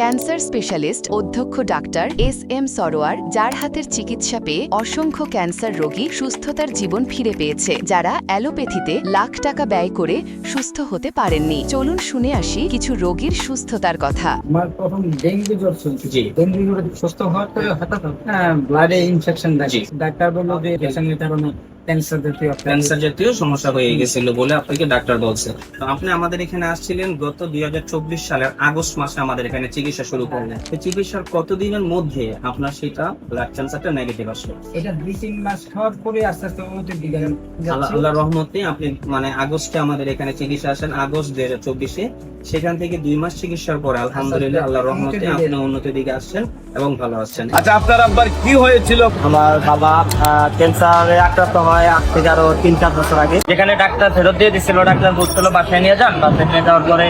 Cancer specialist অধ্যক্ষ doctor SM. Sarwar, যার হাতের চিকিৎসা পেয়ে অসংখ্য ক্যান্সার রোগী সুস্থতার জীবন ফিরে পেয়েছে, যারা অ্যালোপ্যাথিতে লাখ টাকা ব্যয় করে সুস্থ হতে পারেননি। চলুন শুনে আসি কিছু রোগীর সুস্থতার কথা। আমার প্রথম ডেঙ্গু জ্বর ছিল, ডেঙ্গু জ্বরে সুস্থ হওয়ার পরে হঠাৎ ব্লাডে ইনফেকশন দেখি। ডাক্তার বললো যে পেশেন্টের কারণে ক্যান্সার জাতীয় সমস্যা হয়ে গেছিল বলে আপনাকে ডাক্তার বলছে। তো আপনি আমাদের এখানে আসছিলেন গত 2024 সালের আগস্ট মাসে আমাদের এখানে চিকিৎসা শুরু করলেন। এই চিকিৎসার কতদিনের মধ্যে আপনার সেটা ব্লাড ক্যান্সারটা নেগেটিভ আসলো? এটা 2-3 মাস খাওয়ার পরে আস্তে আস্তে উন্নতির দিকে আল্লাহর রহমতে আপনি আগস্টে আমাদের এখানে চিকিৎসা আসেন, আগস্ট 2024-এ। সেখান থেকে 2 মাস চিকিৎসার পরে আলহামদুলিল্লাহ আল্লাহর রহমতে আপনি উন্নতির দিকে আসছেন এবং ভালো আছেন। আচ্ছা, আপনার আব্বার কি হয়েছিল? আমার বাবা ক্যান্সারে আক্রান্ত হয় আজ থেকে আরো 3-4 বছর আগে। যেখানে ডাক্তার ফেরত দিয়ে দিচ্ছিল, ডাক্তার বলছিল বাসায় নিয়ে যান। বাসায় নিয়ে যাওয়ার পরে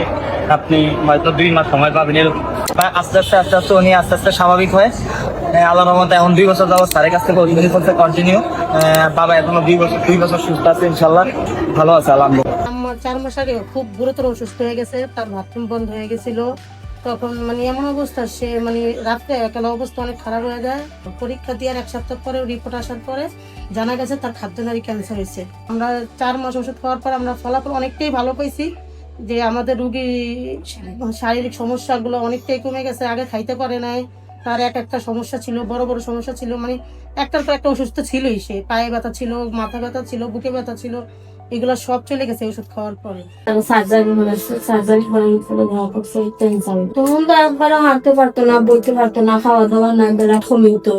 আপনি হয়তো 2 মাস সময় পাবেন এরকম। আস্তে আস্তে উনি আস্তে আস্তে স্বাভাবিক হয়। আল্লাহর রহমতে এখন 2 বছর যাবত স্যারের কাছ থেকে ওষুধ করতে কন্টিনিউ। বাবা এখনো 2 বছর সুস্থ আছে, ইনশাল্লাহ ভালো আছে আলহামদুলিল্লাহ। আমার 4 মাস আগে খুব গুরুতর অসুস্থ হয়ে গেছে, তার বাথরুম বন্ধ হয়ে গেছিল। তখন এমন অবস্থা, সে রাত্রে একেলা অবস্থা অনেক খারাপ হয়ে যায়। পরীক্ষা দেওয়ার 1 সপ্তাহ পরে রিপোর্ট আসার পরে জানা গেছে তার খাদ্যনালী ক্যান্সার হয়েছে। আমরা 4 মাস ওষুধ খাওয়ার পর আমরা ফলাফল অনেকটাই ভালো পাইছি, যে আমাদের রুগী শারীরিক সমস্যাগুলো অনেকটাই কমে গেছে। আগে খাইতে পারে নাই, তার একটা সমস্যা ছিল, বড় বড় সমস্যা ছিল, একটার পর একটা অসুস্থ ছিলই। সে পায়ে ব্যথা ছিল, মাথা ব্যথা ছিল, বুকে ব্যথা ছিল, এগুলো সব চলে গেছে ওষুধ খাওয়ার পরে। তখন তো একবারে হাঁটতে পারতো না, বইতে পারতো না, খাওয়া দাওয়া না, বেলা কমে হতো।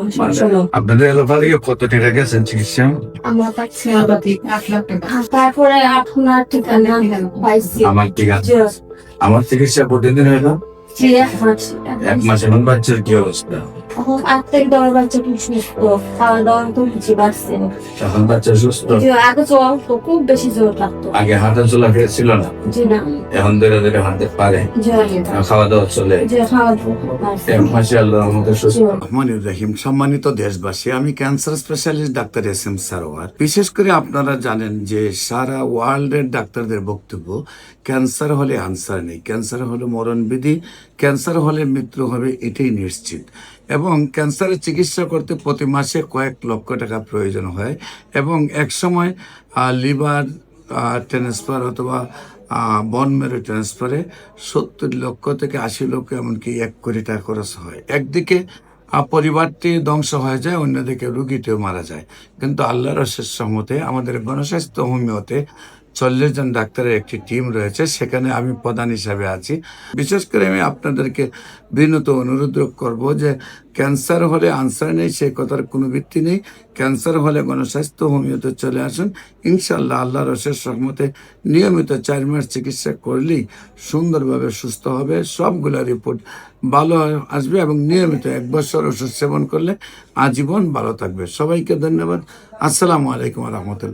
আপনাদের এলাকায় কত টাকা গেছেন চিকিৎসা? আমরা পাচ্ছি 1 লাখ টাকা। তারপরে আপনার ঠিকানা পাইছি। আমার ঠিক আছে, আমার চিকিৎসা প্রতিদিন হইলো 1 মাস। এখন বাচ্চার কি অবস্থা? এখন 8 থেকে 10 বাচ্চা খুব সুস্থ, খাওয়া দাওয়া তো বুঝে পারছে। এখন বাচ্চা সুস্থ? আগে জ্বর তো খুব বেশি জ্বর লাগতো। আগে হাঁটা চলা ছিল না, জি না। এখন ধীরে ধীরে হাঁটতে পারে, খাওয়া দাওয়া চলে। রহমানির রহিম। সম্মানিত দেশবাসী, আমি cancer specialist doctor SM. Sarwar. বিশেষ করে আপনারা জানেন যে সারা ওয়ার্ল্ডের ডাক্তারদের বক্তব্য, ক্যান্সার হলে আনসার নেই, ক্যান্সার হলে মরণবিধি, ক্যান্সার হলে মৃত্যু হবে, এটাই নিশ্চিত। এবং ক্যান্সারের চিকিৎসা করতে প্রতি মাসে কয়েক লক্ষ টাকা প্রয়োজন হয়, এবং এক সময় লিভার ট্রান্সফার অথবা বন মেরু ট্রান্সফারে 70 লক্ষ থেকে 80 লক্ষ, এমনকি 1 কোটি টাকা খরচ হয়। একদিকে পরিবারটি ধ্বংস হয়ে যায়, অন্যদিকে রুগীটিও মারা যায়। কিন্তু আল্লাহর অশেষ রহমতে আমাদের গণস্বাস্থ্য হোমিওতে 40 জন ডাক্তারের একটি টিম রয়েছে, সেখানে আমি প্রধান হিসাবে আছি। বিশেষ করে আমি আপনাদেরকে বিনীত অনুরোধ করব যে ক্যান্সার হলে আনসার নেই, সেই কথার কোনো ভিত্তি নেই। ক্যান্সার হলে গণস্বাস্থ্য হোমিওতে চলে আসুন, ইনশাল্লাহ আল্লাহর অশেষ রহমতে নিয়মিত 4 মাস চিকিৎসা করলেই সুন্দরভাবে সুস্থ হবে। সবগুলো রিপোর্ট ভালো আসবে, এবং নিয়মিত 1 বছর ওষুধ সেবন করলে আজীবন ভালো থাকবে। সবাইকে ধন্যবাদ। আসসালামু আলাইকুম রহমতুল্লাহ।